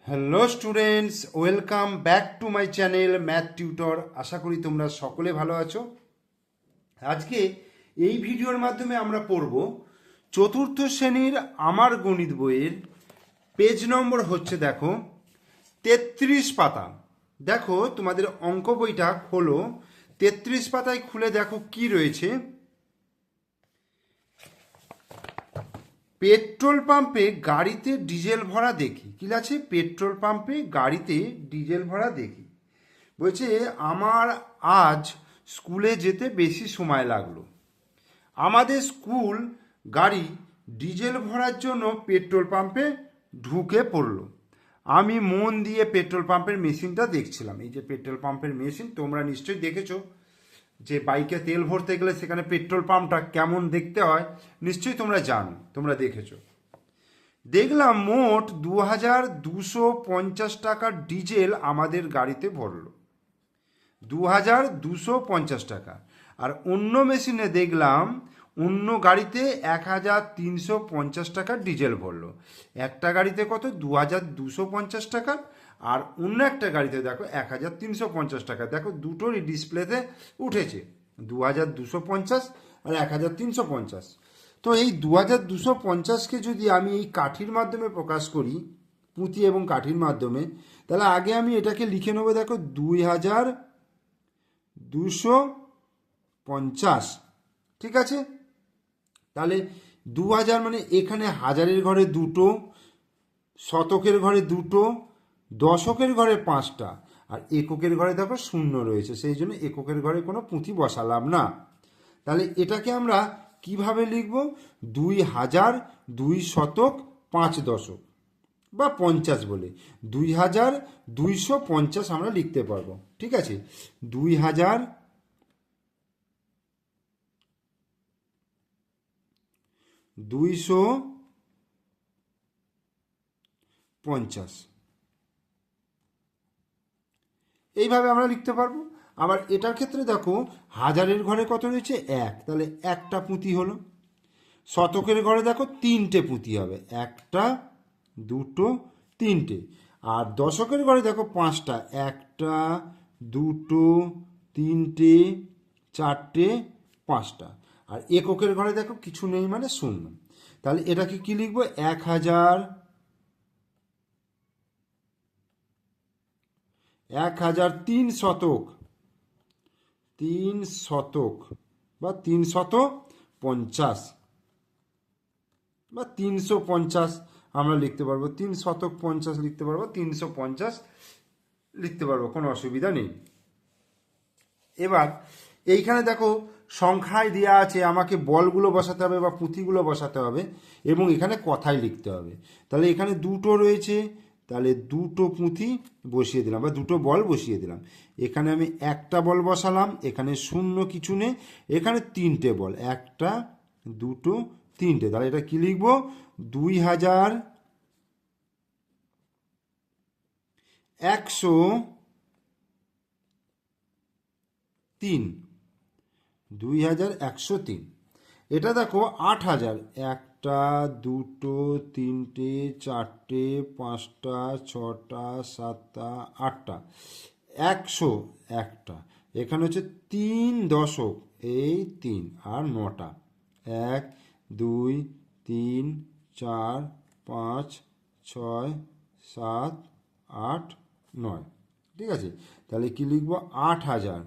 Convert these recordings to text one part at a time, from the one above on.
Hello students, welcome back to my channel math tutor. আশা করি তোমরা সকলে ভালো আছো। আজকে এই ভিডিওর মাধ্যমে আমরা পড়ব চতুর্থ শ্রেণীর আমার গণিত বইয়ের পেজ নম্বর হচ্ছে দেখো 33 পাতা। দেখো তোমাদের অঙ্ক বইটা খোলো, 33 পাতায় খুলে দেখো কি রয়েছে। পেট্রোল পাম্পে গাড়িতে ডিজেল ভরা দেখি, কি আছে? পেট্রোল পাম্পে গাড়িতে ডিজেল ভরা দেখি। বলছে আমার আজ স্কুলে যেতে বেশি সময় লাগলো। আমাদের স্কুল গাড়ি ডিজেল ভরার জন্য পেট্রোল পাম্পে ঢুকে পড়লো। আমি মন দিয়ে পেট্রোল পাম্পের মেশিনটা দেখছিলাম। এই যে পেট্রোল পাম্পের মেশিন, তোমরা নিশ্চয়ই দেখেছো যে বাইকে তেল ভরতে গেলে সেখানে পেট্রোল পাম্পটা কেমন দেখতে হয়, নিশ্চয়ই তোমরা জানো, তোমরা দেখেছো। দেখলাম মোট 2250 টাকার ডিজেল আমাদের গাড়িতে ভরলো, 2250 টাকা। আর অন্য মেশিনে দেখলাম অন্য গাড়িতে 1350 টাকার ডিজেল ভরলো। একটা গাড়িতে কত? 2250 টাকা, আর অন্য একটা গাড়িতে দেখো 1350 টাকা। দেখো দুটোরই ডিসপ্লেতে উঠেছে 2250 আর 1350। তো এই 2250কে যদি আমি এই কাঠির মাধ্যমে প্রকাশ করি, পুঁতি এবং কাঠির মাধ্যমে, তাহলে আগে আমি এটাকে লিখে নেবো। দেখো 2250, ঠিক আছে? তাহলে 2000 মানে এখানে হাজারের ঘরে দুটো, শতকের ঘরে দুটো, দশকের ঘরে পাঁচটা, আর এককের ঘরে দেখো শূন্য রয়েছে, সেই জন্য এককের ঘরে কোনো পুঁথি বসালাম না। তাহলে এটাকে আমরা কিভাবে লিখব? 2000 2 শতক 5 দশক বা 50 বলে 2250 আমরা লিখতে পারবো, ঠিক আছে? 2250 এইভাবে আমরা লিখতে পারবো। আবার এটার ক্ষেত্রে দেখো হাজারের ঘরে কত রয়েছে? এক, তাহলে একটা পুঁতি হলো। শতকের ঘরে দেখো তিনটে পুঁতি হবে, একটা, দুটো, তিনটে। আর দশকের ঘরে দেখো পাঁচটা, একটা, দুটো, তিনটে, চারটে, পাঁচটা। আর এককের ঘরে দেখো কিছু নেই মানে শূন্য। তাহলে এটাকে কি লিখবো? 1003 শতক, 3 শতক বা 350 বা 350 আমরা লিখতে পারবো। 3 শতক 50 লিখতে পারবো, 350 লিখতে পারবো, কোনো অসুবিধা নেই। এবার এইখানে দেখো সংখ্যায় দেওয়া আছে, আমাকে বলগুলো বসাতে হবে বা পুঁথিগুলো বসাতে হবে, এবং এখানে কথাই লিখতে হবে। তাহলে এখানে দুটো রয়েছে, তাহলে দুটো পুঁথি বসিয়ে দিলাম বা দুটো বল বসিয়ে দিলাম। এখানে আমি একটা বল বসালাম, এখানে শূন্য কিছু নেই, এখানে তিনটে বল, একটা, দুটো, তিনটে। তাহলে এটা কি লিখবো? 2103, 2103। এটা দেখো 8000, একটা, দুটো, তিনটে, চারটে, পাঁচটা, ছটা, সাতটা, আটটা, 100 একটা। এখানে হচ্ছে 3 দশক, এই 3 আর নটা, 1 2 3 4 5 6 7 8 9, ঠিক আছে? তাহলে কি লিখবো? 8000,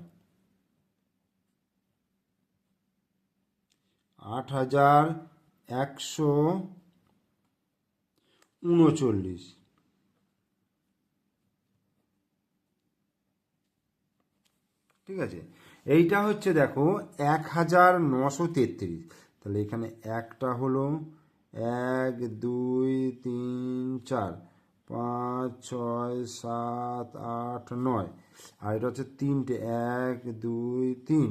8139, ঠিক আছে? এইটা হচ্ছে দেখো 1933। তাহলে এখানে একটা হলো, 1 2 3 4 5 6 7 8 9, আর এটা হচ্ছে তিনটে, 1 2 3,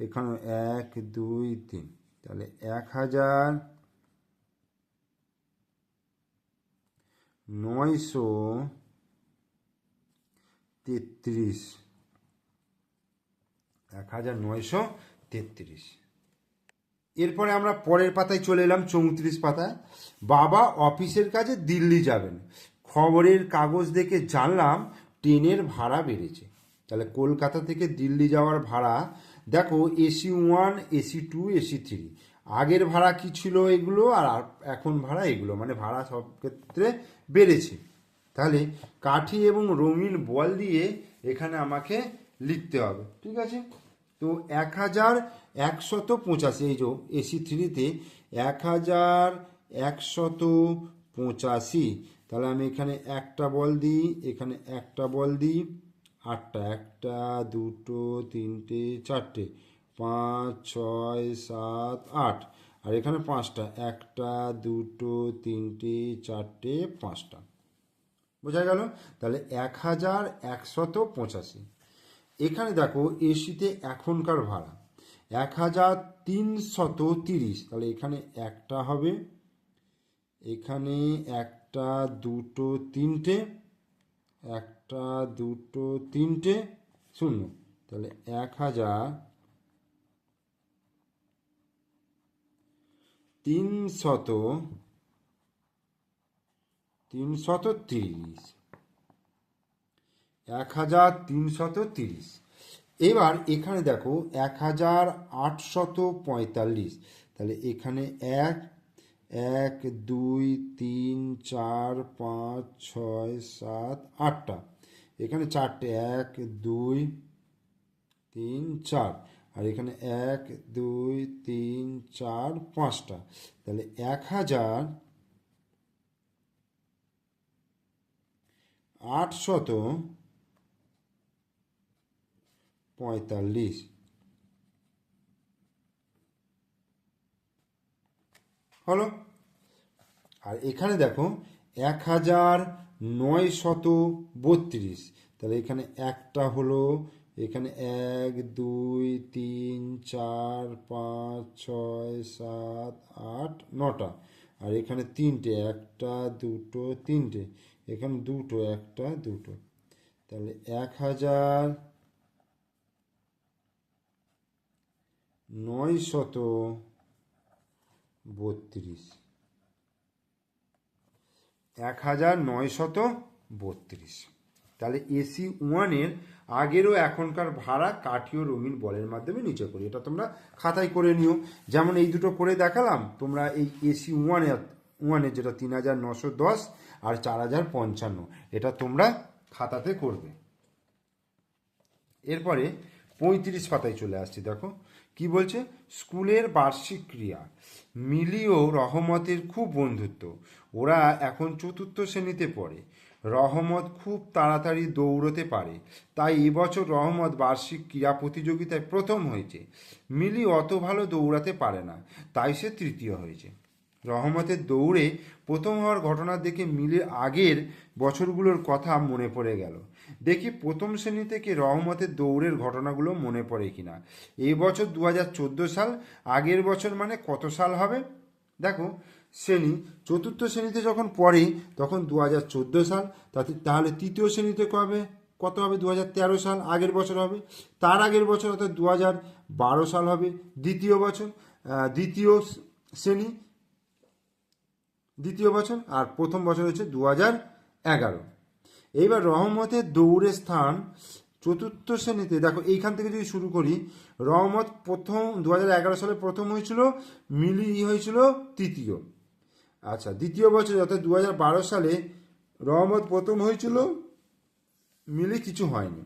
এখানে 1 2 3। তাহলে 1933, 1933। এরপরে আমরা পরের পাতায় চলে এলাম, 34 পাতায়। বাবা অফিসের কাজে দিল্লি যাবেন, খবরের কাগজ দেখে জানলাম ট্রেনের ভাড়া বেড়েছে। তাহলে কলকাতা থেকে দিল্লি যাওয়ার ভাড়া দেখো AC1, AC2, AC3। আগের ভাড়া কি ছিল এগুলো, আর এখন ভাড়া এগুলো, মানে ভাড়া সব ক্ষেত্রে বেড়েছে। তাহলে কাঠি এবং রঙিন বল দিয়ে এখানে আমাকে লিখতে হবে, ঠিক আছে। তো 1185, এই যে AC3-তে 1185। তাহলে আমি এখানে একটা বল দিই, এখানে একটা বল দিই, আটটা, একটা, দুটো, তিনটে, চারটে, 5, 6, 7, 8, আর এখানে পাঁচটা, একটা, দুটো, তিনটে, চারটে, পাঁচটা। বোঝা গেল? তাহলে 1185। এখানে দেখো এসিতে এখনকার ভাড়া 1330। তাহলে এখানে একটা হবে, এখানে একটা, দুটো, তিনটে, একটা, দুটো, তিনটে, শূন্য। তাহলে 1330। 1330। এবার এখানে দেখো 1845। তাহলে এখানে এক, এক, দুই, তিন, চার, পাঁচ, ছয়, সাত, আটটা, এখানে চারটে, এক, দুই, তিন, চার, আর এখানে এক, দুই, তিন, চার, পাঁচটা। তাহলে 1845। হলো। আর এখানে দেখো 1932। তাহলে এখানে একটা হলো, এখানে এক, দুই, তিন, চার, পাঁচ, ছয়, সাত, আট, নটা, আর এখানে তিনটে, একটা, দুটো, তিনটে, এখানে দুটো, একটা, দুটো। তাহলে 1932। 1932। তাহলে AC1-এর আগেরও এখনকার ভাড়া কাঠি ও রঙিন বলের মাধ্যমে নিচে করি। এটা তোমরা খাতায় করে নিও, যেমন এই দুটো করে দেখালাম। তোমরা এই AC1-এর যেটা 3910 আর 4055, এটা তোমরা খাতাতে করবে। এরপরে 35 পাতায় চলে আসছি। দেখো কি বলছে, স্কুলের বার্ষিক ক্রিয়া। মিলি ও রহমতের খুব বন্ধুত্ব, ওরা এখন 4র্থ শ্রেণীতে পড়ে। রহমত খুব তাড়াতাড়ি দৌড়তে পারে, তাই এবছর রহমত বার্ষিক ক্রীড়া প্রতিযোগিতায় প্রথম হয়েছে। মিলি অত ভালো দৌড়াতে পারে না, তাই সে তৃতীয় হয়েছে। রহমতের দৌড়ে প্রথম হওয়ার ঘটনা দেখে মিলির আগের বছরগুলোর কথা মনে পড়ে গেল। দেখি প্রথম শ্রেণী থেকে রহমতের দৌড়ের ঘটনাগুলো মনে পড়ে কিনা। এই বছর 2014 সাল, আগের বছর মানে কত সাল হবে? দেখো শ্রেণী, 4র্থ শ্রেণীতে যখন পড়ে তখন 2014 সাল, তাহলে 3য় শ্রেণীতে কত হবে? 2013 সাল, আগের বছর হবে। তার আগের বছর অর্থাৎ 2012 সাল হবে দ্বিতীয় বছর, দ্বিতীয় শ্রেণী, দ্বিতীয় বছর। আর প্রথম বছর হচ্ছে 2011। এইবার রহমতের দৌড়ের স্থান 4র্থ শ্রেণীতে। দেখো এইখান থেকে যদি শুরু করি, রহমত প্রথম 2011 সালে প্রথম হয়েছিল, মিলি হয়েছিল তৃতীয়। আচ্ছা, দ্বিতীয় বছরে অর্থাৎ 2012 সালে রহমত প্রথম হয়েছিল, মিলি কিছু হয়নি।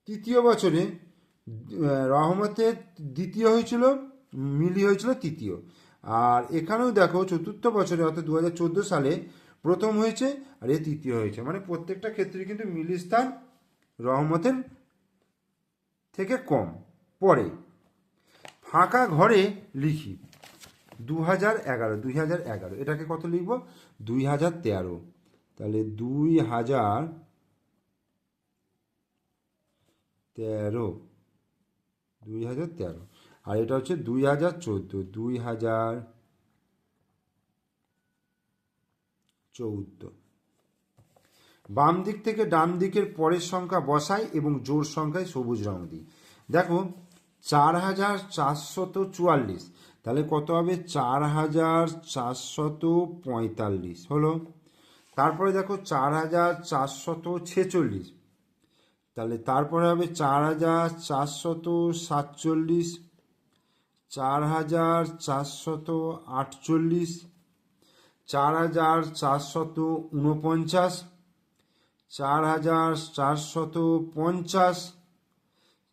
তৃতীয় বছরে রহমতের দ্বিতীয় হয়েছিল, মিলি হয়েছিল তৃতীয়। আর এখানেও দেখো 4র্থ বছরে অর্থাৎ 2014 সালে প্রথম হয়েছে, আর এ তৃতীয় হয়েছে। মানে প্রত্যেকটা ক্ষেত্রে কিন্তু মিলির স্থান রহমতের থেকে কম। পরে ফাঁকা ঘরে লিখি 2011। এটাকে কত লিখব? 2013। তাহলে 2013। আর এটা হচ্ছে 2014। 2014। বাম দিক থেকে ডান দিকের পরের সংখ্যা বসাই এবং জোড় সংখ্যায় সবুজ রং দিই। দেখো 4444, তাহলে কত হবে? 4445 হলো। তারপরে দেখো 4446, তাহলে তারপরে হবে 4447, 4448, 4449, 4450, 4451,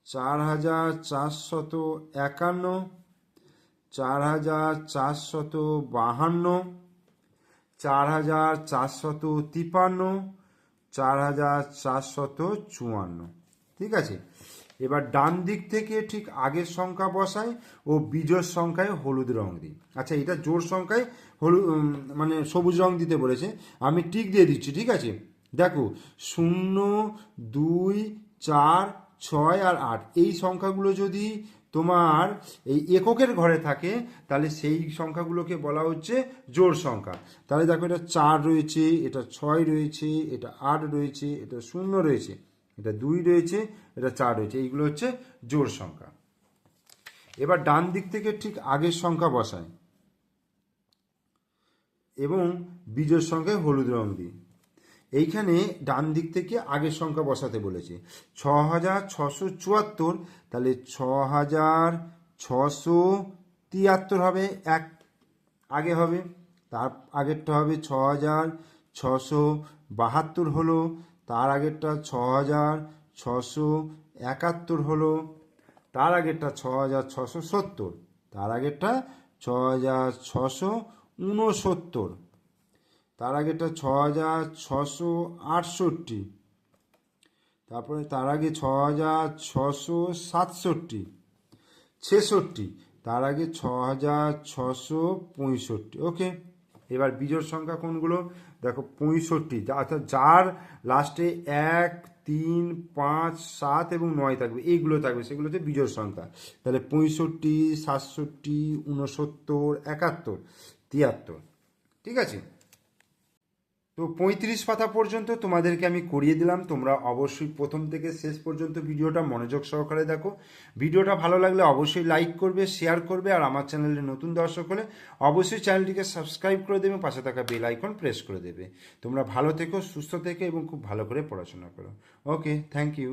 4452, 4453, 4454। ঠিক আছে, এবার ডান দিক থেকে ঠিক আগের সংখ্যা বসাই ও বিজোড় সংখ্যায় হলুদ রং দিই। আচ্ছা, এটা জোড় সংখ্যায় হলুদ মানে সবুজ রং দিতে বলেছে, আমি টিক দিয়ে দিচ্ছি। ঠিক আছে, দেখো 0, 2, 4, 6 আর 8 এই সংখ্যাগুলো যদি তোমার এই এককের ঘরে থাকে তাহলে সেই সংখ্যাগুলোকে বলা হচ্ছে জোড় সংখ্যা। তাহলে দেখো এটা 4 রয়েছে, এটা 6 রয়েছে, এটা 8 রয়েছে, এটা 0 রয়েছে, এটা 2 রয়েছে, এটা 4 রয়েছে, এইগুলো হচ্ছে জোড় সংখ্যা। এবার ডান দিক থেকে ঠিক আগের সংখ্যা বসাই এবং বিজোড় সংখ্যায় হলুদ রং দিই। এইখানে ডান দিক থেকে আগের সংখ্যা বসাতে বলেছে 6674, তাহলে 6673 হবে, এক আগে হবে, তার আগেরটা হবে 6672 হলো, তার আগেরটা 6671 হলো, তার আগেরটা 6670, তার আগেরটা 6669, তার আগেরটা 6668, তারপরে তার আগে 6667, 66, তার আগে 6665। ওকে, এবার বিজোড় সংখ্যা কোনগুলো দেখো, 65, অর্থাৎ যার লাস্টে 1, 3, 5, 7 এবং 9 থাকবে, এইগুলো থাকবে, সেগুলো হচ্ছে বিজোড় সংখ্যা। তাহলে 65, 67, 69, 71, 73। ঠিক আছে, তো 35 পাতা পর্যন্ত তোমাদেরকে আমি করিয়ে দিলাম। তোমরা অবশ্যই প্রথম থেকে শেষ পর্যন্ত ভিডিওটা মনোযোগ সহকারে দেখো। ভিডিওটা ভালো লাগলে অবশ্যই লাইক করবে, শেয়ার করবে, আর আমার চ্যানেলে নতুন দর্শক হলে অবশ্যই চ্যানেলটিকে সাবস্ক্রাইব করে দেবে, পাশে থাকা বেল আইকন প্রেস করে দেবে। তোমরা ভালো থেকো, সুস্থ থেকো এবং খুব ভালো করে পড়াশোনা করো। ওকে, থ্যাংক ইউ।